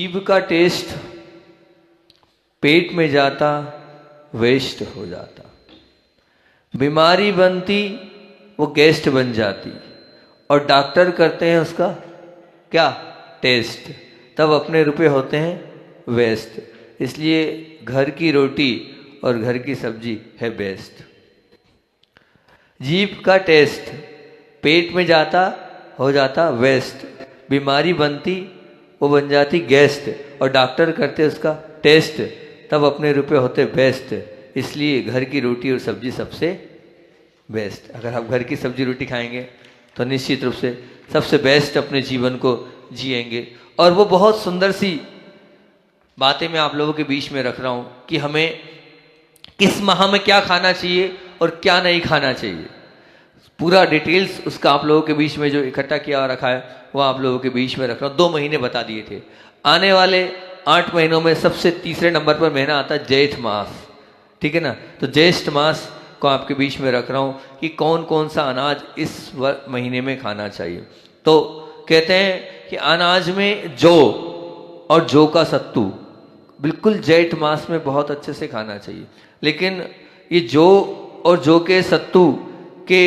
जीभ का टेस्ट पेट में जाता वेस्ट हो जाता, बीमारी बनती वो गेस्ट बन जाती, और डॉक्टर करते हैं उसका क्या टेस्ट, तब अपने रुपए होते हैं वेस्ट। इसलिए घर की रोटी और घर की सब्जी है बेस्ट। जीभ का टेस्ट पेट में जाता हो जाता वेस्ट, बीमारी बनती वो बन जाती गेस्ट, और डॉक्टर करते उसका टेस्ट, तब अपने रुपए होते बेस्ट। इसलिए घर की रोटी और सब्जी सबसे बेस्ट। अगर आप घर की सब्जी रोटी खाएंगे तो निश्चित रूप से सबसे बेस्ट अपने जीवन को जिएंगे। और वो बहुत सुंदर सी बातें मैं आप लोगों के बीच में रख रहा हूं कि हमें किस माह में क्या खाना चाहिए और क्या नहीं खाना चाहिए। पूरा डिटेल्स उसका आप लोगों के बीच में जो इकट्ठा किया और रखा है वो आप लोगों के बीच में रख रहा हूं। 2 महीने बता दिए थे। आने वाले 8 महीनों में सबसे तीसरे नंबर पर महीना आता है जेठ मास, ठीक है ना। तो ज्येष्ठ मास को आपके बीच में रख रहा हूं कि कौन कौन सा अनाज इस महीने में खाना चाहिए। तो कहते हैं कि अनाज में जौ और जौ का सत्तू बिल्कुल जेठ मास में बहुत अच्छे से खाना चाहिए। लेकिन ये जौ और जौ के सत्तू के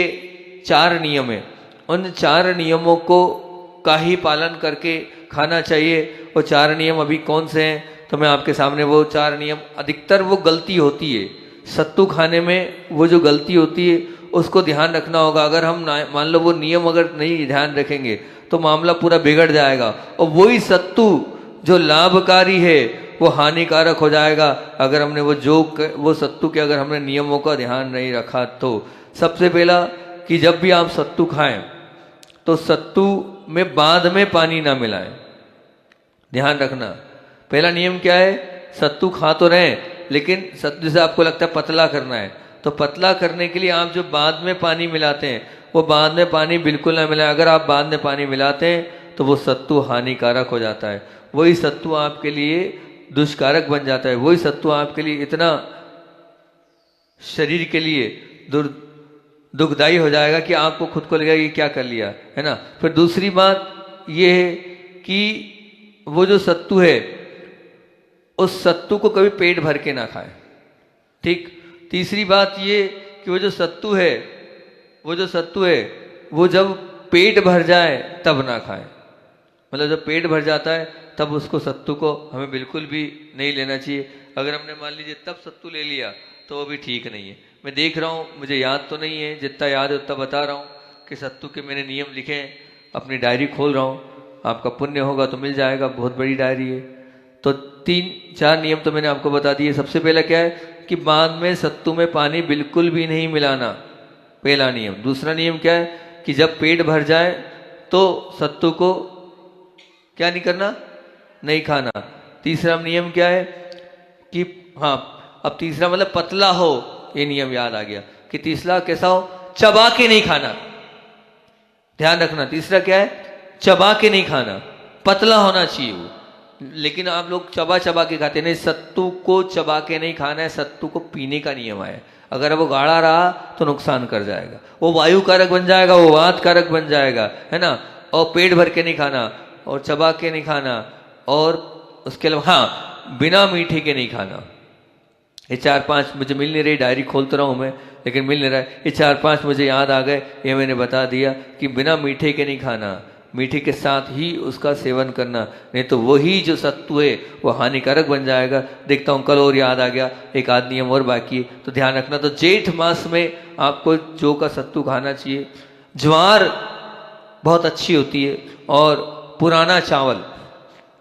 4 नियम है, उन 4 नियमों को का ही पालन करके खाना चाहिए। वो 4 नियम अभी कौन से हैं तो मैं आपके सामने वो 4 नियम, अधिकतर वो गलती होती है सत्तू खाने में, वो जो गलती होती है उसको ध्यान रखना होगा। अगर हम मान लो वो नियम अगर नहीं ध्यान रखेंगे तो मामला पूरा बिगड़ जाएगा, और वही सत्तू जो लाभकारी है वो हानिकारक हो जाएगा अगर हमने वो सत्तू के अगर हमने नियमों का ध्यान नहीं रखा। तो सबसे पहला कि जब भी आप सत्तू खाएं तो सत्तू में बाद में पानी ना मिलाएं, ध्यान रखना। पहला नियम क्या है, सत्तू खा तो रहें लेकिन सत्तू से आपको लगता है पतला करना है, तो पतला करने के लिए आप जो बाद में पानी मिलाते हैं वो बाद में पानी बिल्कुल ना मिलाएं। अगर आप बाद में पानी मिलाते हैं तो वो सत्तू हानिकारक हो जाता है, वही सत्तू आपके लिए दुष्कारक बन जाता है, वही सत्तू आपके लिए इतना शरीर के लिए दुखदाई हो जाएगा कि आपको खुद को लगेगा कि क्या कर लिया, है ना। फिर दूसरी बात ये है कि वो जो सत्तू है उस सत्तू को कभी पेट भर के ना खाएं, ठीक। तीसरी बात ये कि वो जो सत्तू है वो जब पेट भर जाए तब ना खाएं, मतलब जब पेट भर जाता है तब उसको सत्तू को हमें बिल्कुल भी नहीं लेना चाहिए। अगर हमने मान लीजिए तब सत्तू ले लिया तो वो भी ठीक नहीं है। मैं देख रहा हूँ, मुझे याद तो नहीं है, जितना याद है उतना बता रहा हूँ कि सत्तू के मैंने नियम लिखे हैं, अपनी डायरी खोल रहा हूँ, आपका पुण्य होगा तो मिल जाएगा, बहुत बड़ी डायरी है। तो 3-4 नियम तो मैंने आपको बता दिए। सबसे पहला क्या है कि बाद में सत्तू में पानी बिल्कुल भी नहीं मिलाना, पहला नियम। दूसरा नियम क्या है कि जब पेट भर जाए तो सत्तू को क्या नहीं करना, नहीं खाना। तीसरा नियम क्या है कि हाँ, अब तीसरा मतलब पतला हो, ये नियम याद आ गया कि तीसरा कैसा हो, चबा के नहीं खाना, ध्यान रखना। तीसरा क्या है, चबा के नहीं खाना, पतला होना चाहिए वो। लेकिन आप लोग चबा चबा के खाते नहीं, सत्तू को चबा के नहीं खाना है, सत्तू को पीने का नियम है। अगर वो गाढ़ा रहा तो नुकसान कर जाएगा, वो वायु कारक बन जाएगा, वो वात कारक बन जाएगा, है ना। और पेट भर के नहीं खाना और चबा के नहीं खाना, और उसके अलावा हाँ, बिना मीठे के नहीं खाना। ये 4-5 मुझे मिल नहीं रही, डायरी खोलता रहा हूँ मैं लेकिन मिल नहीं रहा है। ये 4-5 मुझे याद आ गए, ये मैंने बता दिया कि बिना मीठे के नहीं खाना, मीठे के साथ ही उसका सेवन करना, नहीं तो वही जो सत्तू है वो हानिकारक बन जाएगा। देखता हूँ कल और याद आ गया, एक आध नियम और बाकी है, तो ध्यान रखना। तो जेठ मास में आपको जौ का सत्तू खाना चाहिए। ज्वार बहुत अच्छी होती है, और पुराना चावल,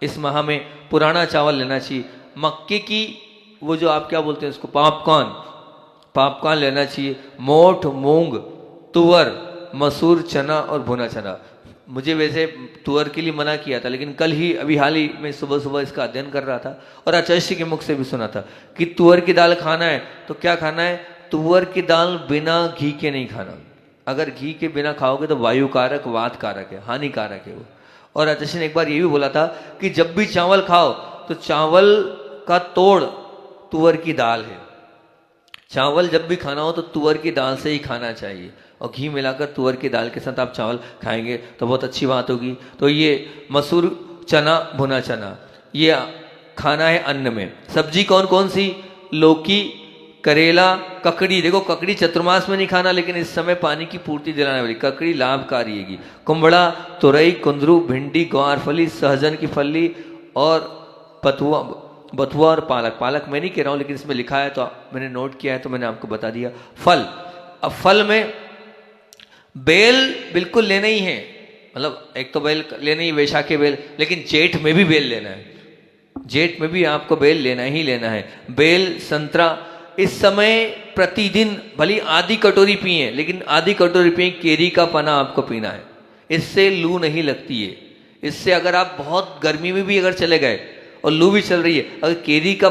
इस माह में पुराना चावल लेना चाहिए। मक्के की वो जो आप क्या बोलते हैं उसको, पॉपकॉर्न लेना चाहिए। मोठ, मूंग, तुअर, मसूर, चना और भुना चना। मुझे वैसे तुअर के लिए मना किया था, लेकिन कल ही अभी हाल ही में सुबह सुबह इसका अध्ययन कर रहा था और आचार्य के मुख से भी सुना था कि तुअर की दाल खाना है तो क्या खाना है, तुअर की दाल बिना घी के नहीं खाना। अगर घी के बिना खाओगे तो वायु कारक, वात कारक है, हानिकारक है वो। और आचार्य ने एक बार ये भी बोला था कि जब भी चावल खाओ तो चावल का तोड़ तुअर की दाल है। चावल जब भी खाना हो तो तुअर की दाल से ही खाना चाहिए, और घी मिलाकर तुअर की दाल के साथ आप चावल खाएंगे तो बहुत अच्छी बात होगी। तो ये मसूर, चना, भुना चना, ये खाना है अन्न में। सब्जी कौन कौन सी? लौकी, करेला, ककड़ी। देखो ककड़ी चतुर्मास में नहीं खाना, लेकिन इस समय पानी की पूर्ति दिलाने वाली ककड़ी लाभकारी है। कुंबड़ा, तुरई, कुंदरू, भिंडी, ग्वारफली, सहजन की फली और बथुआ और पालक। पालक मैं नहीं कह रहा हूं, लेकिन इसमें लिखा है तो मैंने नोट किया है तो मैंने आपको बता दिया। फल, अब फल में बेल बिल्कुल लेना ही है, मतलब एक तो बेल लेना ही, वैशाख के बेल, लेकिन जेठ में भी बेल लेना है। जेठ में भी आपको बेल लेना ही लेना है। बेल, संतरा। इस समय प्रतिदिन भली आधी कटोरी पिए, लेकिन आधी कटोरी पिए केरी का पना आपको पीना है। इससे लू नहीं लगती है। इससे अगर आप बहुत गर्मी में भी अगर चले गए और लू भी चल रही है, अगर केरी का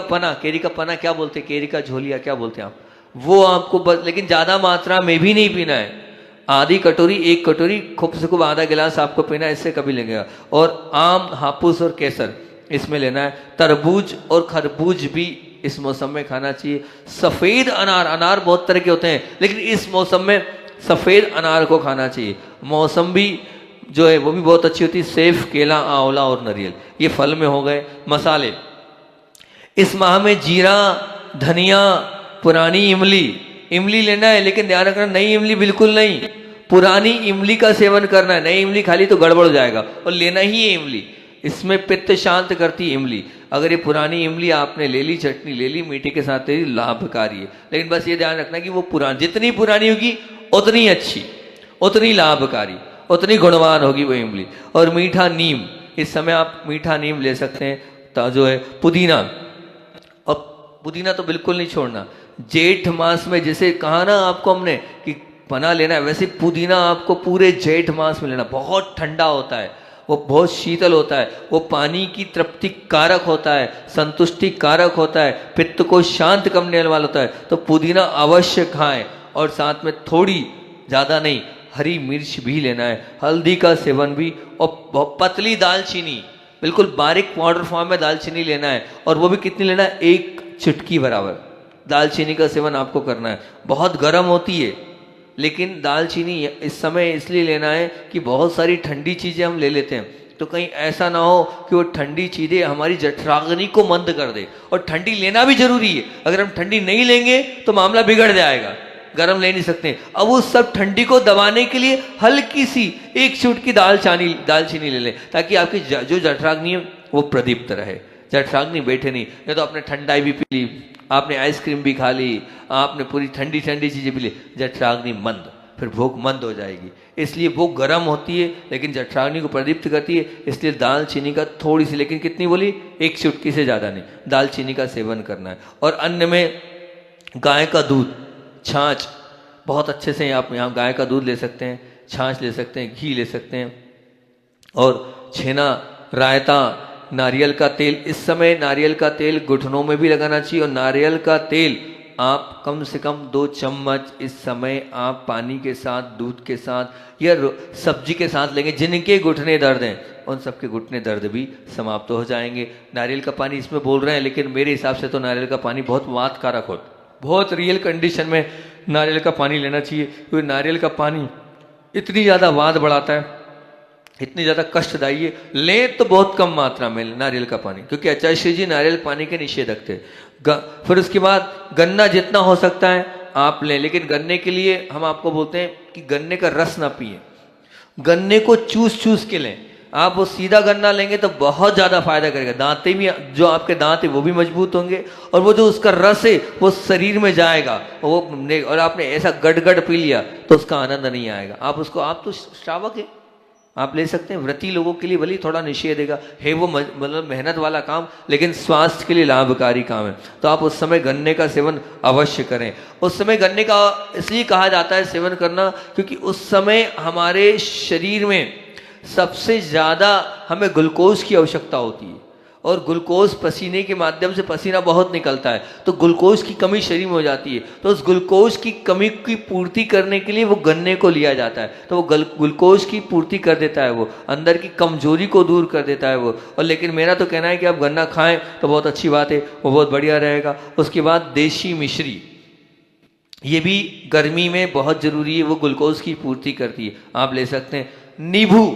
पना क्या बोलते हैं, केरी का झोलिया क्या बोलते हैं आप, वो आपको लेकिन ज्यादा मात्रा में भी नहीं पीना है। आधी कटोरी, एक कटोरी, खूब से खूब आधा गिलास आपको पीना है, इससे कभी लगेगा। और आम, हापुस और केसर इसमें लेना है। तरबूज और खरबूज भी इस मौसम में खाना चाहिए। सफेद अनार, अनार बहुत तरह के होते हैं, लेकिन इस मौसम में सफेद अनार को खाना चाहिए। मौसम्बी जो है वो भी बहुत अच्छी होती है। सेब, केला, आंवला और नारियल, ये फल में हो गए। मसाले, इस माह में जीरा, धनिया, पुरानी इमली, इमली लेना है, लेकिन ध्यान रखना नई इमली बिल्कुल नहीं, पुरानी इमली का सेवन करना है। नई इमली खाली तो गड़बड़ हो जाएगा, और लेना ही है इमली। इसमें पित्त शांत करती इमली। अगर ये पुरानी इमली आपने ले ली, चटनी ले ली, मीठे के साथ ले ली, लाभकारी है। लेकिन बस ये ध्यान रखना कि वो पुरानी, जितनी पुरानी होगी उतनी अच्छी, उतनी लाभकारी, उतनी गुणवान होगी वो इमली। और मीठा नीम, इस समय आप मीठा नीम ले सकते हैं। जो है पुदीना, और पुदीना तो बिल्कुल नहीं छोड़ना। जेठ मास में जैसे कहा ना आपको हमने कि पना लेना है, वैसे पुदीना आपको पूरे जेठ मास में लेना। बहुत ठंडा होता है वो, बहुत शीतल होता है वो, पानी की तृप्ति कारक होता है, संतुष्टि कारक होता है, पित्त को शांत करने वाला होता है। तो पुदीना अवश्य खाएं, और साथ में थोड़ी, ज़्यादा नहीं, हरी मिर्च भी लेना है। हल्दी का सेवन भी, और पतली दालचीनी, बिल्कुल बारीक पाउडर फॉर्म में दालचीनी लेना है। और वो भी कितनी लेना है? 1 चुटकी बराबर दालचीनी का सेवन आपको करना है। बहुत गर्म होती है, लेकिन दालचीनी इस समय इसलिए लेना है कि बहुत सारी ठंडी चीज़ें हम ले लेते हैं, तो कहीं ऐसा ना हो कि वो ठंडी चीज़ें हमारी जठराग्नि को मंद कर दे। और ठंडी लेना भी जरूरी है, अगर हम ठंडी नहीं लेंगे तो मामला बिगड़ जाएगा, गर्म ले नहीं सकते। अब उस सब ठंडी को दबाने के लिए हल्की सी 1 चुटकी दालचीनी ले लें, ताकि आपकी जो जठराग्नि है वो प्रदीप्त रहे, जठराग्नि बैठे नहीं। या तो आपने ठंडाई भी पी ली, आपने आइसक्रीम भी खा ली, आपने पूरी ठंडी ठंडी चीज़ें पी ली, जठराग्नि मंद, फिर भूख मंद हो जाएगी। इसलिए भूख गर्म होती है, लेकिन जठराग्नि को प्रदीप्त करती है। इसलिए दालचीनी का थोड़ी सी, लेकिन कितनी बोली? 1 चुटकी से ज़्यादा नहीं, दालचीनी का सेवन करना है। और अन्न में गाय का दूध, छाछ, बहुत अच्छे से आप यहाँ गाय का दूध ले सकते हैं, छाछ ले सकते हैं, घी ले सकते हैं, और छेना, रायता, नारियल का तेल। इस समय नारियल का तेल घुटनों में भी लगाना चाहिए। और नारियल का तेल आप कम से कम 2 चम्मच इस समय आप पानी के साथ, दूध के साथ या सब्जी के साथ लेंगे। जिनके घुटने दर्द हैं उन सबके घुटने दर्द भी समाप्त हो जाएंगे। नारियल का पानी इसमें बोल रहे हैं, लेकिन मेरे हिसाब से तो नारियल का पानी बहुत वातकारक होता है। बहुत रियल कंडीशन में नारियल का पानी लेना चाहिए, क्योंकि नारियल का पानी इतनी ज़्यादा वात बढ़ाता है, इतनी ज़्यादा कष्टदायी है। लें तो बहुत कम मात्रा में नारियल का पानी, क्योंकि आचार्य जी नारियल पानी के निषेधक थे। फिर उसके बाद गन्ना जितना हो सकता है आप लें, लेकिन गन्ने के लिए हम आपको बोलते हैं कि गन्ने का रस ना पिए, गन्ने को चूस चूस के लें। आप वो सीधा गन्ना लेंगे तो बहुत ज़्यादा फायदा करेगा, दांतें भी, जो आपके दांत है वो भी मजबूत होंगे, और वो जो उसका रस है वो शरीर में जाएगा, और आपने ऐसा गड़ पी लिया तो उसका आनंद नहीं आएगा। आप तो श्रावक है, आप ले सकते हैं। व्रती लोगों के लिए भले थोड़ा निषेध है वो मतलब मेहनत वाला काम, लेकिन स्वास्थ्य के लिए लाभकारी काम है। तो आप उस समय गन्ने का सेवन अवश्य करें। उस समय गन्ने का इसलिए कहा जाता है सेवन करना, क्योंकि उस समय हमारे शरीर में सबसे ज़्यादा हमें ग्लूकोज की आवश्यकता होती है, और ग्लूकोज पसीने के माध्यम से पसीना बहुत निकलता है, तो ग्लूकोज की कमी शरीर में हो जाती है। तो उस ग्लूकोज की कमी की पूर्ति करने के लिए वो गन्ने को लिया जाता है, तो वो ग्लूकोज की पूर्ति कर देता है, वो अंदर की कमजोरी को दूर कर देता है वो। और लेकिन मेरा तो कहना है कि आप गन्ना खाएं तो बहुत अच्छी बात है, वो बहुत बढ़िया रहेगा। उसके बाद देशी मिश्री, ये भी गर्मी में बहुत ज़रूरी है, वो ग्लूकोज की पूर्ति करती है, आप ले सकते हैं। नींबू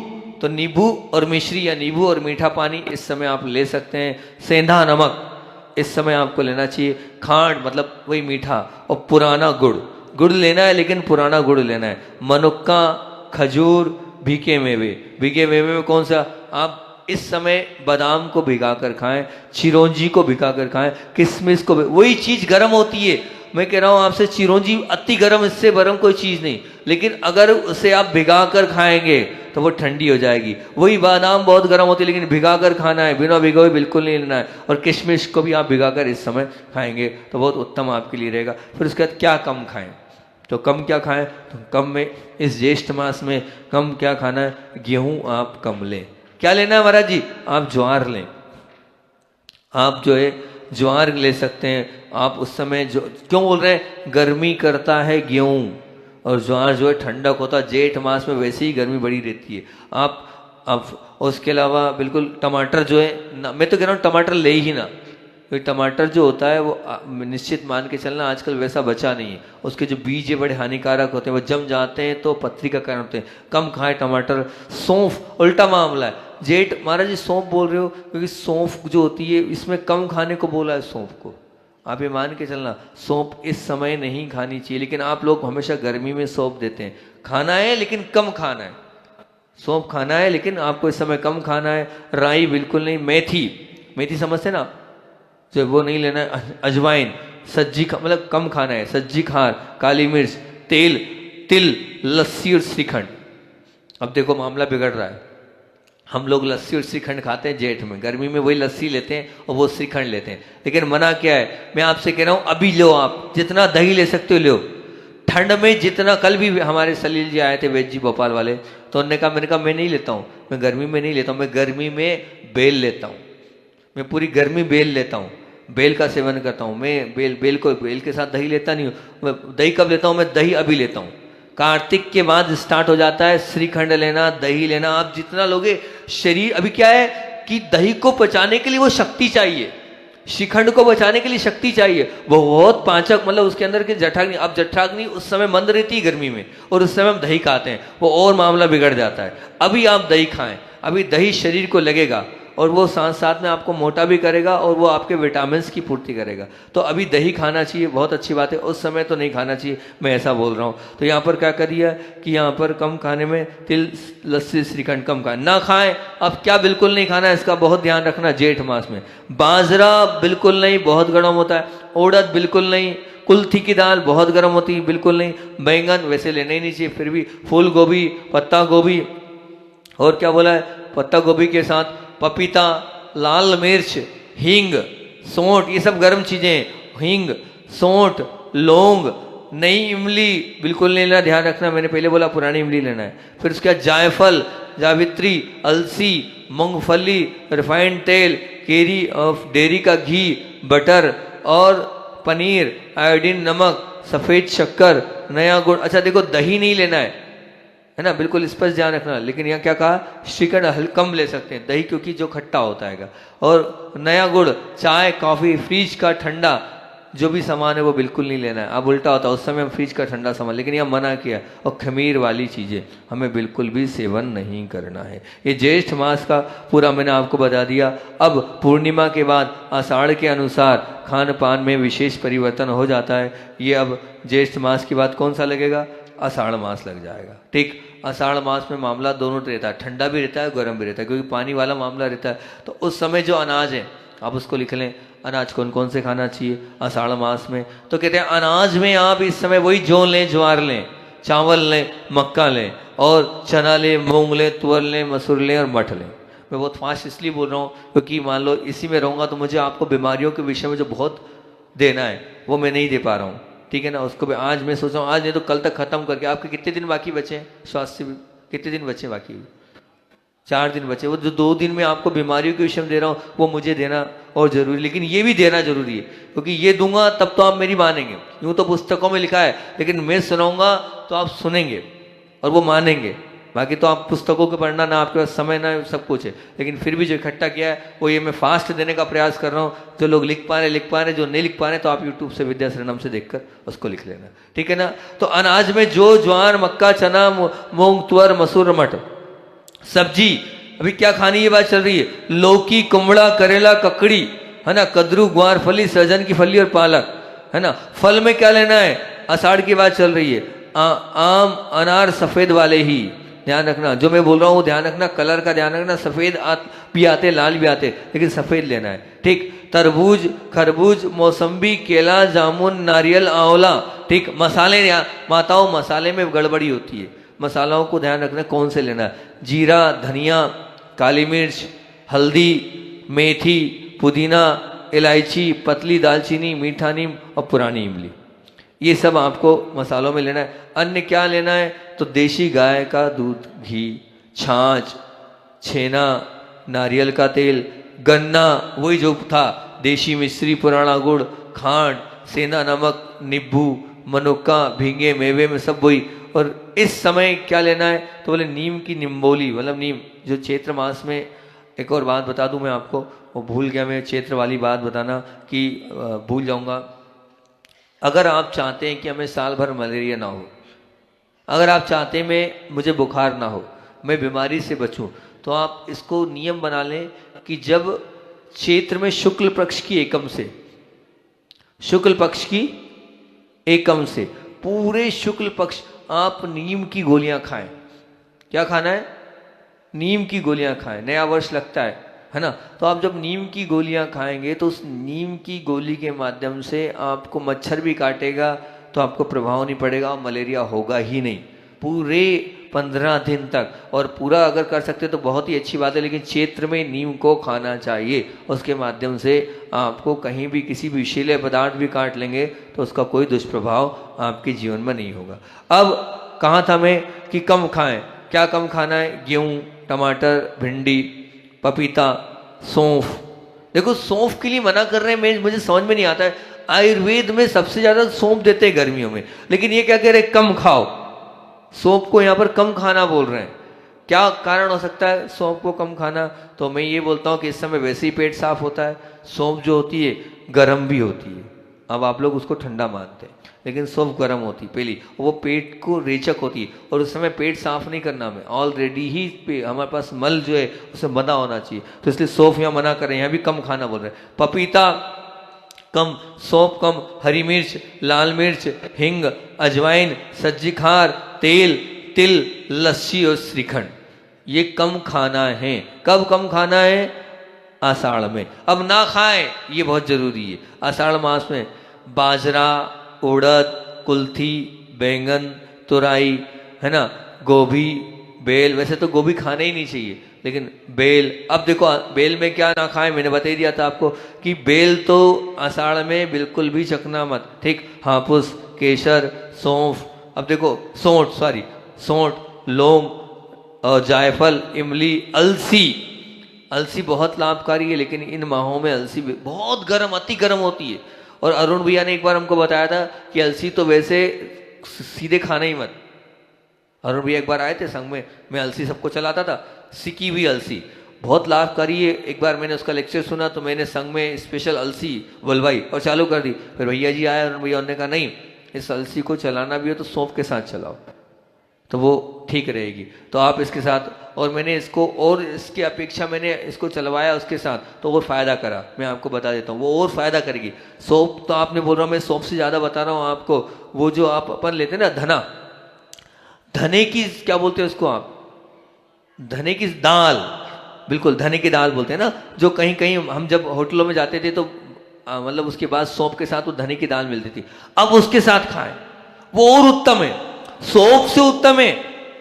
तो नींबू और मिश्री या नींबू और मीठा पानी इस समय आप ले सकते हैं। सेंधा नमक इस समय आपको लेना चाहिए। खांड मतलब वही मीठा, और पुराना गुड़, गुड़ लेना है लेकिन पुराना गुड़ लेना है। मनुक्का, खजूर, भीगे मेवे। भीगे मेवे में कौन सा? आप इस समय बादाम को भिगा कर खाएं, चिरौंजी को भिगा कर खाएं, किशमिश को, वही चीज गर्म होती है। मैं कह रहा हूं आपसे, चिरौंजी अति गर्म, इससे गर्म कोई चीज नहीं, लेकिन अगर उसे आप भिगा कर खाएंगे तो वो ठंडी हो जाएगी। वही बादाम बहुत गर्म होती है, लेकिन भिगा कर खाना है, बिना भिगो हुए बिल्कुल नहीं लेना है। और किशमिश को भी आप भिगा कर इस समय खाएंगे तो बहुत उत्तम आपके लिए रहेगा। फिर उसके बाद क्या कम खाएं? तो कम क्या खाएं? तो कम में इस ज्येष्ठ मास में कम क्या खाना है? गेहूं आप कम लें। क्या लेना है महाराज जी? आप ज्वार लें। आप जो है ज्वार ले सकते हैं। आप उस समय जो, क्यों बोल रहे हैं? गर्मी करता है गेहूं, और ज्वार जो है ठंडक होता है। जेठ मास में वैसे ही गर्मी बड़ी रहती है। आप उसके अलावा बिल्कुल टमाटर जो है ना, मैं तो कह रहा हूँ टमाटर ले ही ना, क्योंकि टमाटर जो होता है वो निश्चित मान के चलना आजकल वैसा बचा नहीं है। उसके जो बीज है बड़े हानिकारक होते हैं, वो जम जाते हैं तो पथरी का कारण होते हैं। कम खाएं टमाटर। सौंफ उल्टा मामला है। जेठ महाराज जी सौंफ बोल रहे हो, क्योंकि सौंफ जो होती है इसमें कम खाने को बोला है। सौंफ को आप ये मान के चलना, सौंफ इस समय नहीं खानी चाहिए, लेकिन आप लोग हमेशा गर्मी में सौंफ देते हैं। खाना है लेकिन कम खाना है। सौंफ खाना है लेकिन आपको इस समय कम खाना है। राई बिल्कुल नहीं। मेथी समझते ना, जो वो नहीं लेना है। अजवाइन, सज्जी मतलब कम खाना है। सज्जी खार, काली मिर्च, तेल, तिल, लस्सी और श्रीखंड। अब देखो मामला बिगड़ रहा है। हम लोग लस्सी और श्रीखंड खाते हैं जेठ में, गर्मी में वही लस्सी लेते हैं और वो श्रीखंड लेते हैं। लेकिन मना क्या है? मैं आपसे कह रहा हूं अभी लो, आप जितना दही ले सकते हो लो। ठंड में जितना, कल भी हमारे सलील जी आए थे वैद जी भोपाल वाले, तो उन्होंने कहा, मैंने कहा मैं नहीं लेता हूँ, मैं गर्मी में नहीं लेता हूँ, मैं गर्मी में बेल लेता हूँ। मैं पूरी गर्मी बेल लेता हूँ, बेल का सेवन करता हूँ। मैं बेल के साथ दही लेता नहीं हूँ। दही कब लेता हूँ? मैं दही अभी लेता हूँ। कार्तिक के बाद स्टार्ट हो जाता है श्रीखंड लेना, दही लेना। आप जितना लोगे, शरीर अभी क्या है कि दही को पचाने के लिए वो शक्ति चाहिए, श्रीखंड को बचाने के लिए शक्ति चाहिए। वो बहुत पाचक, मतलब उसके अंदर के जठराग्नि, अब जठराग्नि उस समय मंद रहती है गर्मी में, और उस समय हम दही खाते हैं, वो और मामला बिगड़ जाता है। अभी आप दही खाएं, अभी दही शरीर को लगेगा, और वो साथ साथ में आपको मोटा भी करेगा, और वो आपके विटामिन की पूर्ति करेगा। तो अभी दही खाना चाहिए, बहुत अच्छी बात है। उस समय तो नहीं खाना चाहिए, मैं ऐसा बोल रहा हूँ। तो यहाँ पर क्या करिए कि यहाँ पर कम खाने में तिल, लस्सी, श्रीखंड कम खाएं, ना खाएं। अब क्या बिल्कुल नहीं खाना है, इसका बहुत ध्यान रखना जेठ मास में। बाजरा बिल्कुल नहीं, बहुत गर्म होता है। उड़द बिल्कुल नहीं। कुल्थी की दाल बहुत गर्म होती है, बिल्कुल नहीं। बैंगन वैसे लेना ही नहीं चाहिए, फिर भी फूल गोभी, पत्ता गोभी, और क्या बोला है, पत्ता गोभी के साथ पपीता, लाल मिर्च, हींग, सौंठ, ये सब गर्म चीजें। हींग, सौंठ, लौंग, नई इमली बिल्कुल नहीं लेना, ध्यान रखना, मैंने पहले बोला पुरानी इमली लेना है। फिर उसके बाद जायफल, जावित्री, अलसी, मूंगफली, रिफाइंड तेल, केरी ऑफ डेयरी का घी, बटर और पनीर, आयोडीन, नमक, सफेद शक्कर, नया गुड़। अच्छा देखो, दही नहीं लेना है ना, बिल्कुल स्पष्ट ध्यान रखना। लेकिन यहाँ क्या कहा, श्रीखंड हल्का कम ले सकते हैं, दही क्योंकि जो खट्टा होता है। और नया गुड़, चाय, कॉफी, फ्रिज का ठंडा जो भी सामान है वो बिल्कुल नहीं लेना है। अब उल्टा होता है, उस समय हम फ्रिज का ठंडा सामान, लेकिन यहाँ मना किया। और खमीर वाली चीज़ें हमें बिल्कुल भी सेवन नहीं करना है। ये ज्येष्ठ मास का पूरा मैंने आपको बता दिया। अब पूर्णिमा के बाद आषाढ़ के अनुसार खान पान में विशेष परिवर्तन हो जाता है। ये अब ज्येष्ठ मास के बाद कौन सा लगेगा? आषाढ़ मास लग जाएगा। ठीक, आषाढ़ मास में मामला दोनों रहता है, ठंडा भी रहता है, गर्म भी रहता है, क्योंकि पानी वाला मामला रहता है। तो उस समय जो अनाज है आप उसको लिख लें, अनाज कौन कौन से खाना चाहिए आषाढ़ मास में। तो कहते हैं अनाज में आप इस समय वही जौ लें, ज्वार लें, चावल लें, मक्का लें, और चना लें, मूंग लें, तुअर लें, मसूर लें और मठ लें। मैं बहुत फास्ट इसलिए बोल रहा हूँ क्योंकि मान लो इसी में रहूँगा तो मुझे आपको बीमारियों के विषय में जो बहुत देना है वो मैं नहीं दे पा रहा हूँ। ठीक है ना, उसको भी आज मैं सोच रहा हूँ, आज नहीं तो कल तक खत्म करके। आपके कितने दिन बाकी बचे हैं स्वास्थ्य में? कितने दिन बचे बाकी? 4 दिन बचे। वो जो 2 दिन में आपको बीमारियों के विषय में दे रहा हूँ वो मुझे देना और जरूरी, लेकिन ये भी देना जरूरी है, क्योंकि ये दूंगा तब तो आप मेरी मानेंगे। यूँ तो पुस्तकों में लिखा है, लेकिन मैं सुनाऊंगा तो आप सुनेंगे और वो मानेंगे। बाकी तो आप पुस्तकों को पढ़ना ना, आपके पास समय ना, सब कुछ है, लेकिन फिर भी जो इकट्ठा किया है वो ये मैं फास्ट देने का प्रयास कर रहा हूँ। जो लोग लिख पा रहे, जो नहीं लिख पा रहे तो आप यूट्यूब से विद्या शरणम से देखकर उसको लिख लेना। ठीक है ना। तो अनाज में जो ज्वार, मक्का, चना, मूंग, तुअर, मसूर, मठ, सब्जी अभी क्या खानी ये बात चल रही है, लौकी, कुमड़ा, करेला, ककड़ी, है ना, कद्रू, ग्वार फली, सहजन की फली और पालक, है ना। फल में क्या लेना है, आषाढ़ की बात चल रही है, आम, अनार सफेद वाले ही, ध्यान रखना जो मैं बोल रहा हूँ वो ध्यान रखना, कलर का ध्यान रखना, सफेद भी आते, लाल भी आते, लेकिन सफेद लेना है, ठीक। तरबूज, खरबूज, मौसम्बी, केला, जामुन, नारियल, आंवला, ठीक। मसाले, माताओं मसाले में गड़बड़ी होती है, मसालों को ध्यान रखना कौन से लेना है, जीरा, धनिया, काली मिर्च, हल्दी, मेथी, पुदीना, इलायची, पतली दालचीनी, मीठा नीम और पुरानी इमली, ये सब आपको मसालों में लेना है। अन्य क्या लेना है, तो देशी गाय का दूध, घी, छाछ, छेना, नारियल का तेल, गन्ना, वही जो था, देशी मिश्री, पुराना गुड़, खांड, सेंधा नमक, नींबू, मनुक्का, भींगे मेवे में सब वही। और इस समय क्या लेना है, तो बोले नीम की निम्बोली, मतलब नीम जो चैत्र मास में, एक और बात बता दूं मैं आपको, वो भूल गया मैं, चैत्र वाली बात बताना कि भूल जाऊंगा। अगर आप चाहते हैं कि हमें साल भर मलेरिया ना हो, अगर आप चाहते हैं मैं मुझे बुखार ना हो, मैं बीमारी से बचूं, तो आप इसको नियम बना लें कि जब चैत्र में शुक्ल पक्ष की एकम से, शुक्ल पक्ष की एकम से पूरे शुक्ल पक्ष आप नीम की गोलियां खाएं। क्या खाना है, नीम की गोलियां खाएं। नया वर्ष लगता है ना, तो आप जब नीम की गोलियां खाएंगे तो उस नीम की गोली के माध्यम से आपको मच्छर भी काटेगा तो आपको प्रभाव नहीं पड़ेगा और मलेरिया होगा ही नहीं पूरे 15 दिन तक। और पूरा अगर कर सकते तो बहुत ही अच्छी बात है, लेकिन चैत्र में नीम को खाना चाहिए, उसके माध्यम से आपको कहीं भी किसी भी विषैले पदार्थ भी काट लेंगे तो उसका कोई दुष्प्रभाव आपके जीवन में नहीं होगा। अब कहाँ था मैं कि कम खाएं, क्या कम खाना है, गेहूँ, टमाटर, भिंडी, पपीता, सौंफ। देखो सौंफ के लिए मना कर रहे हैं, मुझे समझ में नहीं आता है, आयुर्वेद में सबसे ज्यादा सौंफ देते हैं गर्मियों में, लेकिन ये क्या कह रहे हैं, कम खाओ। सौंफ को यहाँ पर कम खाना बोल रहे हैं, क्या कारण हो सकता है सौंफ को कम खाना, तो मैं ये बोलता हूँ कि इस समय वैसे ही पेट साफ होता है, सौंफ जो होती है गर्म भी होती है, अब आप लोग उसको ठंडा मानते हैं लेकिन सौंफ गर्म होती है पहली, वो पेट को रेचक होती है, और उस समय पेट साफ नहीं करना हमें, ऑलरेडी ही हमारे पास मल जो है उसे मना होना चाहिए, तो इसलिए सौंफ यहाँ मना कर रहे हैं, यहाँ भी कम खाना बोल रहे हैं। पपीता कम, सौंफ कम, हरी मिर्च, लाल मिर्च, हिंग, अजवाइन, सज्जी खार, तेल, तिल, लस्सी और श्रीखंड, ये कम खाना है। कब कम खाना है, आषाढ़ में। अब ना खाएं ये बहुत जरूरी है, आषाढ़ मास में बाजरा, उड़द, कुल्थी, बैंगन, तुराई, है ना, गोभी, बेल, वैसे तो गोभी खाना ही नहीं चाहिए लेकिन बेल, अब देखो बेल में क्या ना खाएं, मैंने बता ही दिया था आपको कि बेल तो आषाढ़ में बिल्कुल भी चखना मत, ठीक। हापुस, केसर, सौंफ, अब देखो सौंठ, लौंग और जायफल, इमली, अलसी, अलसी बहुत लाभकारी है, लेकिन इन माहों में अलसी बहुत गर्म, अति गर्म होती है। और अरुण भैया ने एक बार हमको बताया था कि अलसी तो वैसे सीधे खाना ही मत। अरुण भैया एक बार आए थे संग में, मैं अलसी सबको चलाता था, सिकी हुई अलसी बहुत लाभकारी है। एक बार मैंने उसका लेक्चर सुना तो मैंने संग में स्पेशल अलसी बुलवाई और चालू कर दी। फिर भैया जी आए, अरुण भैया, उन्होंने कहा नहीं, इस अलसी को चलाना भी हो तो सौंफ के साथ चलाओ तो वो ठीक रहेगी। तो आप इसके साथ, और मैंने इसको और इसकी अपेक्षा मैंने इसको चलवाया उसके साथ तो और फायदा करा, मैं आपको बता देता हूँ वो और फायदा करेगी। सौंफ तो आपने बोल रहा हूँ, मैं सौंफ से ज़्यादा बता रहा हूँ आपको, वो जो आप अपन लेते हैं ना धना, धने की क्या बोलते हैं उसको आप, धने की दाल, बिल्कुल धने की दाल बोलते हैं ना, जो कहीं कहीं हम जब होटलों में जाते थे तो मतलब उसके बाद सौंफ के साथ वो धने की दाल मिलती थी, अब उसके साथ खाएं वो और उत्तम है, सौंफ से उत्तम है।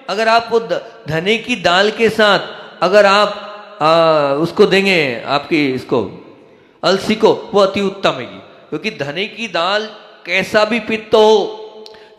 अगर आप वो धने की दाल के साथ अगर आप उसको देंगे, आपकी इसको अलसी को, वो अति उत्तम है, क्योंकि धने की दाल कैसा भी पित्त हो,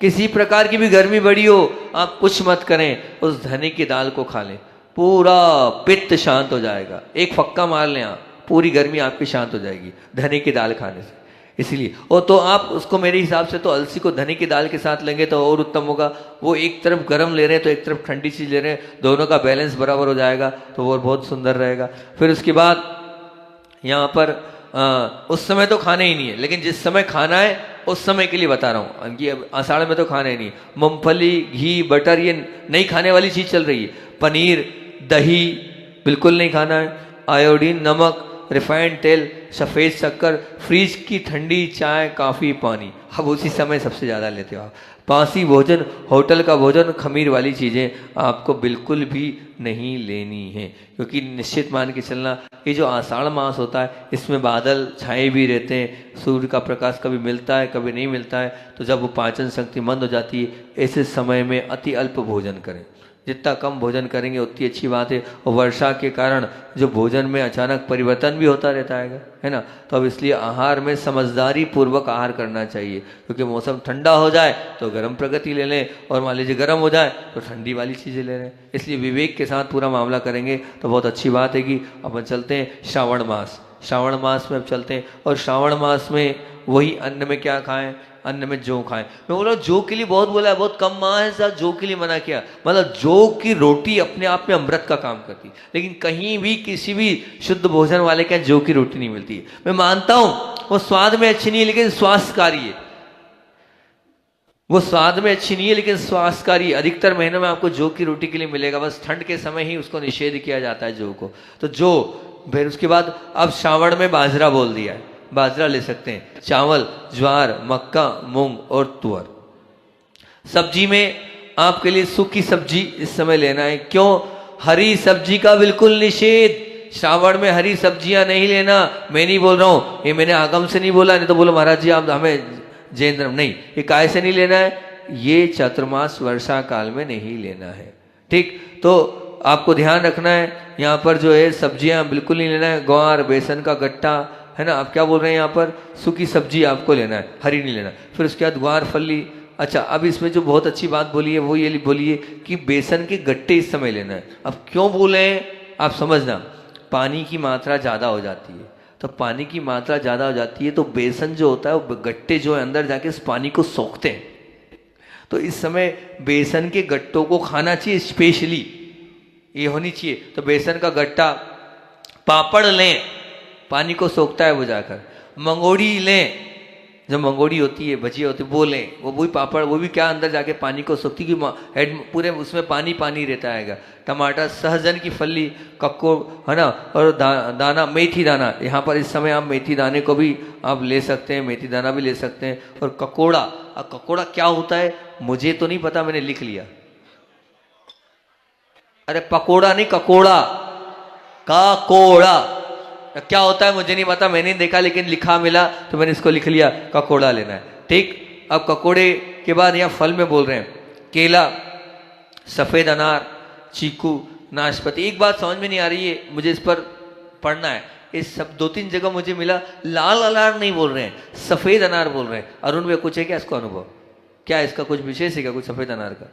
किसी प्रकार की भी गर्मी बढ़ी हो, आप कुछ मत करें, उस धने की दाल को खा लें, पूरा पित्त शांत हो जाएगा। एक फक्का मार लें आप, पूरी गर्मी आपकी शांत हो जाएगी धने की दाल खाने से। इसलिए और तो आप उसको मेरे हिसाब से तो अलसी को धने की दाल के साथ लेंगे तो और उत्तम होगा। वो एक तरफ गर्म ले रहे हैं तो एक तरफ ठंडी चीज ले रहे हैं, दोनों का बैलेंस बराबर हो जाएगा तो वो बहुत सुंदर रहेगा। फिर उसके बाद यहाँ पर उस समय तो खाना ही नहीं है, लेकिन जिस समय खाना है उस समय के लिए बता रहा हूँ कि आषाढ़ में तो खाना ही नहीं है। मूंगफली, घी, बटर ये नहीं खाने वाली चीज चल रही है। पनीर, दही बिल्कुल नहीं खाना है, आयोडीन, नमक, रिफाइंड तेल, सफ़ेद शक्कर, फ्रिज की ठंडी चाय, काफ़ी, पानी। अब उसी समय सबसे ज़्यादा लेते हो आप। बासी भोजन, होटल का भोजन, खमीर वाली चीज़ें आपको बिल्कुल भी नहीं लेनी है, क्योंकि निश्चित मान के चलना ये जो आषाढ़ मास होता है इसमें बादल छाए भी रहते हैं, सूर्य का प्रकाश कभी मिलता है कभी नहीं मिलता है, तो जब वो पाचन शक्ति मंद हो जाती है, ऐसे समय में अति अल्प भोजन करें। जितना कम भोजन करेंगे उतनी अच्छी बात है। और वर्षा के कारण जो भोजन में अचानक परिवर्तन भी होता रहता है ना, तो अब इसलिए आहार में समझदारी पूर्वक आहार करना चाहिए, क्योंकि मौसम ठंडा हो जाए तो गर्म प्रगति ले लें, और मान लीजिए गर्म हो जाए तो ठंडी वाली चीज़ें ले लें। इसलिए विवेक के साथ पूरा मामला करेंगे तो बहुत अच्छी बात है कि अपन चलते हैं श्रावण मास। श्रावण मास में अब चलते हैं, और श्रावण मास में वही अन्न में क्या खाएं, अन्न में जौ खाएं। मैं बोला जौ के लिए बहुत बोला है, बहुत कम माह है साहब, जौ के लिए मना किया। मतलब जौ की रोटी अपने आप में अमृत का काम करती, लेकिन कहीं भी किसी भी शुद्ध भोजन वाले के यहाँ जौ की रोटी नहीं मिलती है। मैं मानता हूं वो स्वाद में अच्छी नहीं है लेकिन स्वास्थ्यकारी है, वो स्वाद में अच्छी नहीं है लेकिन स्वास्थ्यकारी। अधिकतर महीनों में आपको जौ की रोटी के लिए मिलेगा, बस ठंड के समय ही उसको निषेध किया जाता है जौ को। तो जौ, फिर उसके बाद अब श्रावण में बाजरा बोल दिया है, बाजरा ले सकते हैं, चावल, ज्वार, मक्का, मूंग और तुअर। सब्जी में आपके लिए सूखी सब्जी इस समय लेना है। क्यों? हरी सब्जी का बिल्कुल निषेध। श्रावण में हरी सब्जियां नहीं लेना। मैं नहीं बोल रहा हूं, ये मैंने आगम से नहीं बोला, नहीं तो बोलो महाराज जी आप हमें जैन धर्म नहीं। ये काय से नहीं लेना है? ये चातुर्मास वर्षा काल में नहीं लेना है। ठीक, तो आपको ध्यान रखना है, यहाँ पर जो है सब्जियां बिल्कुल नहीं लेना है। ग्वार, बेसन का गट्टा, है ना, आप क्या बोल रहे हैं, यहाँ पर सूखी सब्जी आपको लेना है, हरी नहीं लेना। फिर उसके बाद ग्वार, फली। अच्छा, अब इसमें जो बहुत अच्छी बात बोली है वो ये बोलिए कि बेसन के गट्टे इस समय लेना है। अब क्यों बोले आप समझना, पानी की मात्रा ज़्यादा हो जाती है, तो पानी की मात्रा ज़्यादा हो जाती है तो बेसन जो होता है वो गट्टे जो है अंदर जाके इस पानी को सोखते हैं, तो इस समय बेसन के गट्टों को खाना चाहिए, स्पेशली ये होनी चाहिए। तो बेसन का गट्टा, पापड़ लें, पानी को सोखता है वो जाकर। मंगोड़ी लें, जब मंगोड़ी होती है, भजिया होती है, वो लें, वो वही पापड़, वो भी क्या अंदर जाके पानी को सोखती, कि हेड पूरे उसमें पानी पानी रहता है। टमाटर, सहजन की फली, कक्को, है ना, और दाना, मेथी दाना। यहाँ पर इस समय आप मेथी दाने को भी आप ले सकते हैं, मेथी दाना भी ले सकते हैं। और ककोड़ा, अब ककोड़ा क्या होता है मुझे तो नहीं पता, मैंने लिख लिया। अरे पकोड़ा नहीं, ककोड़ा, ककोड़ा क्या होता है मुझे नहीं पता, मैंने देखा लेकिन लिखा मिला तो मैंने इसको लिख लिया, ककोड़ा लेना है। ठीक, अब ककोड़े के बाद यहाँ फल में बोल रहे हैं, केला, सफ़ेद अनार, चीकू, नाशपाती। एक बात समझ में नहीं आ रही है, मुझे इस पर पढ़ना है। इस सब 2-3 जगह मुझे मिला, लाल अनार नहीं बोल रहे हैं, सफ़ेद अनार बोल रहे हैं। अरुण भैया कुछ है क्या इसको अनुभव, क्या इसका कुछ विशेष है क्या, कुछ सफ़ेद अनार का?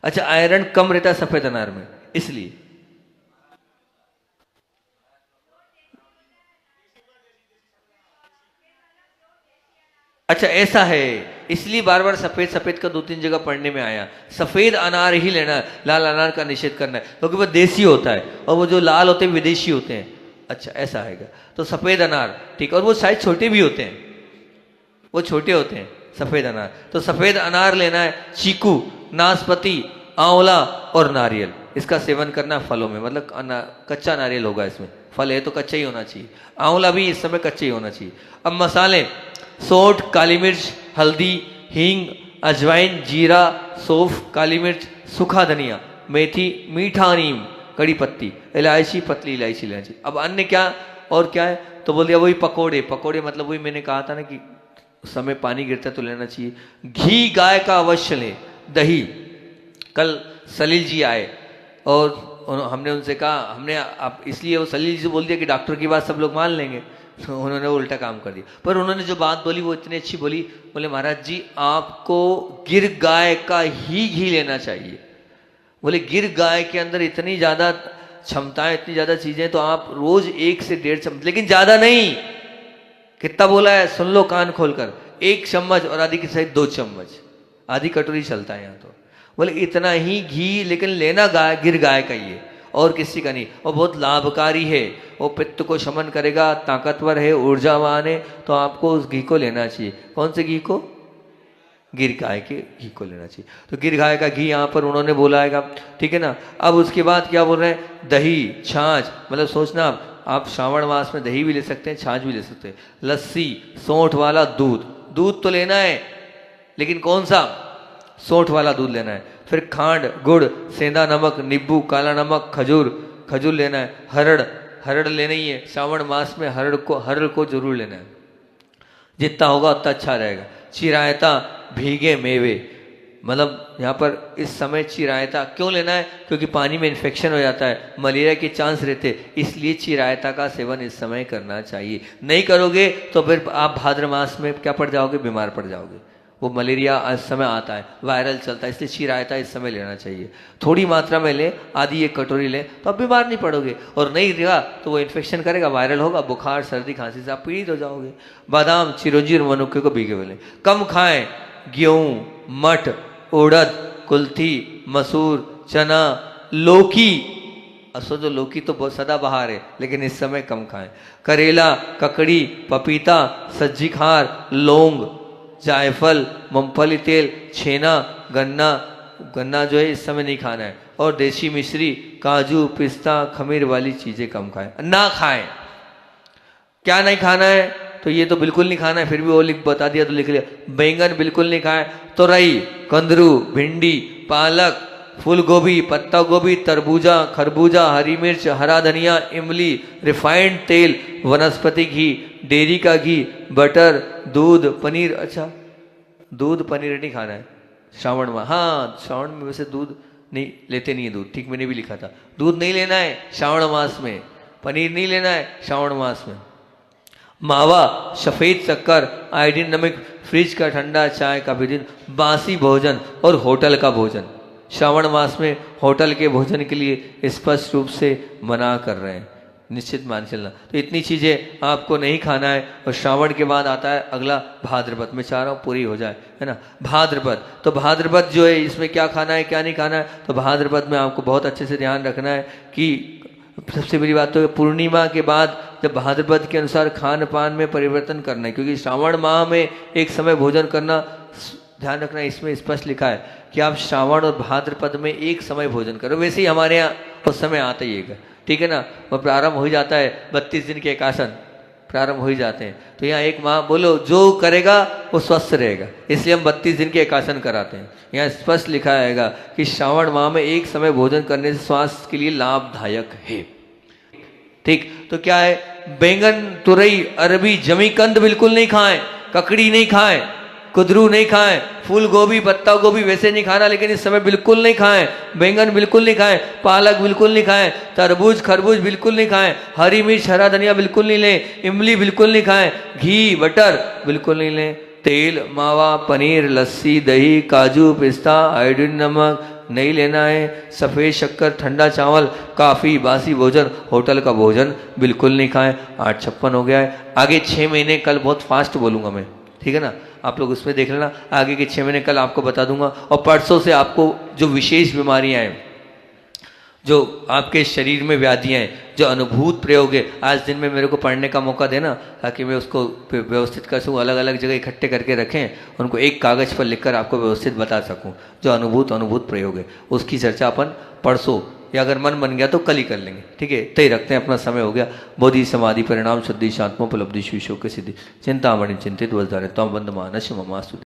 अच्छा, आयरन कम रहता है सफ़ेद अनार में, इसलिए। अच्छा ऐसा है, इसलिए बार बार सफेद सफेद का 2-3 जगह पढ़ने में आया। सफेद अनार ही लेना है, लाल अनार का निषेध करना है, क्योंकि वो देसी होता है और वो जो लाल होते हैं विदेशी होते हैं। अच्छा ऐसा है, तो सफेद अनार, ठीक, और वो शायद छोटे भी होते हैं, वो छोटे होते हैं सफेद अनार। तो सफेद अनार लेना है, चीकू, नाशपाती, आंवला और नारियल, इसका सेवन करना फलों में। मतलब कच्चा नारियल होगा इसमें, फल है तो कच्चा ही होना चाहिए। आंवला भी इस समय कच्चा ही होना चाहिए। अब मसाले, सौंठ, काली मिर्च, हल्दी, हींग, अजवाइन, जीरा, सौंफ, काली मिर्च, सूखा धनिया, मेथी, मीठा नीम, कड़ी पत्ती, इलायची, पतली इलायची लेना चाहिए। अब अन्य क्या और क्या है, तो बोल दिया वही पकोड़े। पकोड़े मतलब वही मैंने कहा था ना कि उस समय पानी गिरता है तो लेना चाहिए। घी गाय का अवश्य लें। दही, कल सलील जी आए और हमने उनसे कहा, हमने आप इसलिए वो सलील जी से बोल दिया कि डॉक्टर की बात सब लोग मान लेंगे, तो उन्होंने उल्टा काम कर दिया। पर उन्होंने जो बात बोली वो इतनी अच्छी बोली, बोले महाराज जी आपको गिर गाय का ही घी लेना चाहिए। बोले गिर गाय के अंदर इतनी ज़्यादा क्षमताएं, इतनी ज़्यादा चीज़ें, तो आप रोज 1 से 1.5 चम्मच, लेकिन ज़्यादा नहीं। कितना बोला है सुन लो कान खोलकर, 1 चम्मच और आधी की सहित 2 चम्मच, आधी कटोरी चलता है यहाँ तो। बोले इतना ही घी, लेकिन लेना गिर गाय का ही है और किसी का नहीं, और बहुत लाभकारी है। वो पित्त को शमन करेगा, ताकतवर है, ऊर्जावान है, तो आपको उस घी को लेना चाहिए। कौन से घी को? गिर गाय के घी को लेना चाहिए। तो गिर गाय का घी यहाँ पर उन्होंने बोला है, ठीक है ना। अब उसके बाद क्या बोल रहे हैं, दही छाछ, मतलब सोचना आप श्रावण मास में दही भी ले सकते हैं, छाछ भी ले सकते हैं, लस्सी, सोंठ वाला दूध, दूध तो लेना है लेकिन कौन सा, सोंठ वाला दूध लेना है। फिर खांड, गुड़, सेंधा नमक, नींबू, काला नमक, खजूर, खजूर लेना है। हरड़, हरड़ लेना ही है श्रावण मास में, हरड़ को जरूर लेना है, जितना होगा उतना अच्छा रहेगा। चिरायता, भीगे मेवे, मतलब यहाँ पर इस समय चिरायता क्यों लेना है, क्योंकि पानी में इन्फेक्शन हो जाता है, मलेरिया के चांस रहते, इसलिए चिरायता का सेवन इस समय करना चाहिए। नहीं करोगे तो फिर आप भाद्र मास में क्या पड़ जाओगे, बीमार पड़ जाओगे। वो मलेरिया इस समय आता है, वायरल चलता है, इसलिए चिरायता इस समय लेना चाहिए। थोड़ी मात्रा में लें, आधी एक कटोरी लें तो आप बीमार नहीं पड़ोगे, और नहीं रहा तो वो इन्फेक्शन करेगा, वायरल होगा, बुखार सर्दी खांसी से आप पीड़ित हो जाओगे। बादाम, चिरौंजी और मनुक्के को भीगे हुए लें। कम खाएं, गेहूँ, मठ, उड़द, कुल्थी, मसूर, चना, लौकी, सोचो लौकी तो बहुत सदाबहार है लेकिन इस समय कम खाएं। करेला, ककड़ी, पपीता, सज्जी खार, लौंग, जायफल, मूंगफली तेल, छेना, गन्ना, गन्ना जो है इस समय नहीं खाना है, और देसी मिश्री, काजू, पिस्ता, खमीर वाली चीजें कम खाएं, ना खाएं। क्या नहीं खाना है, तो ये तो बिल्कुल नहीं खाना है, फिर भी वो लिख बता दिया तो लिख लिया। बैंगन बिल्कुल नहीं खाएं, तोरई, कंदरू, भिंडी, पालक, फूल गोभी, पत्ता गोभी, तरबूजा, खरबूजा, हरी मिर्च, हरा धनिया, इमली, रिफाइंड तेल, वनस्पति घी, डेयरी का घी, बटर, दूध, पनीर। अच्छा, दूध पनीर नहीं खाना है श्रावण में। हाँ, श्रावण में वैसे दूध नहीं लेते, नहीं है दूध, ठीक, मैंने भी लिखा था, दूध नहीं लेना है श्रावण मास में, पनीर नहीं लेना है श्रावण मास में। मावा, सफ़ेद शक्कर, आयोडीन नमक, फ्रिज का ठंडा चाय का दिन, बासी भोजन और होटल का भोजन। श्रावण मास में होटल के भोजन के लिए स्पष्ट रूप से मना कर रहे हैं, निश्चित मान चलना। तो इतनी चीज़ें आपको नहीं खाना है। और श्रावण के बाद आता है अगला भाद्रपद, मैं चाह रहा हूँ पूरी हो जाए, है ना। भाद्रपद, तो भाद्रपद जो है इसमें क्या खाना है क्या नहीं खाना है, तो भाद्रपद में आपको बहुत अच्छे से ध्यान रखना है कि सबसे बड़ी बात तो पूर्णिमा के बाद जब भाद्रपद के अनुसार खान पान में परिवर्तन करना है, क्योंकि श्रावण माह में एक समय भोजन करना, ध्यान रखना इसमें स्पष्ट लिखा है कि आप श्रावण और भाद्रपद में एक समय भोजन करो। वैसे ही हमारे यहाँ उस समय आता ही है, ठीक है ना, वो प्रारंभ हो ही जाता है, 32 दिन के एकासन प्रारंभ हो ही जाते हैं। तो यहाँ एक माह बोलो जो करेगा वो स्वस्थ रहेगा, इसलिए हम 32 दिन के एकासन कराते हैं। यहाँ स्पष्ट लिखा रहेगा कि श्रावण माह में एक समय भोजन करने से स्वास्थ्य के लिए लाभदायक है, ठीक। तो क्या है, बैंगन, तुरई, अरबी, जमी कंद बिल्कुल नहीं खाएं, ककड़ी नहीं खाएं, कुदरू नहीं खाएं, फूल गोभी, पत्ता गोभी वैसे नहीं खाना, लेकिन इस समय बिल्कुल नहीं खाएं। बैंगन बिल्कुल नहीं खाएं, पालक बिल्कुल नहीं खाएं, तरबूज, खरबूज बिल्कुल नहीं खाएं, हरी मिर्च, हरा धनिया बिल्कुल नहीं लें, इमली बिल्कुल नहीं खाएं, घी, बटर बिल्कुल नहीं लें, तेल, मावा, पनीर, लस्सी, दही, काजू, पिस्ता, आयोडीन नमक नहीं लेना है, सफ़ेद शक्कर, ठंडा चावल, काफ़ी, बासी भोजन, होटल का भोजन बिल्कुल नहीं खाएं। 8:56 हो गया है। आगे 6 महीने, कल बहुत फास्ट बोलूँगा मैं, ठीक है ना, आप लोग उसमें देख लेना, आगे के 6 महीने कल आपको बता दूंगा। और परसों से आपको जो विशेष बीमारियां हैं, जो आपके शरीर में व्याधियां हैं, जो अनुभूत प्रयोग है, आज दिन में मेरे को पढ़ने का मौका देना ताकि मैं उसको व्यवस्थित कर सकूँ, अलग अलग जगह इकट्ठे करके रखें, उनको एक कागज़ पर लिखकर आपको व्यवस्थित बता सकूँ। जो अनुभूत प्रयोग है उसकी चर्चा अपन परसों, या अगर मन बन गया तो कल ही कर लेंगे, ठीक है। तय रखते हैं, अपना समय हो गया। बोधि समाधि परिणाम शुद्धि शात्मोपलब्धि शिशो के सिद्धि चिंतामणि चिंतित वजदारे तम बंद मानस ममास्तु।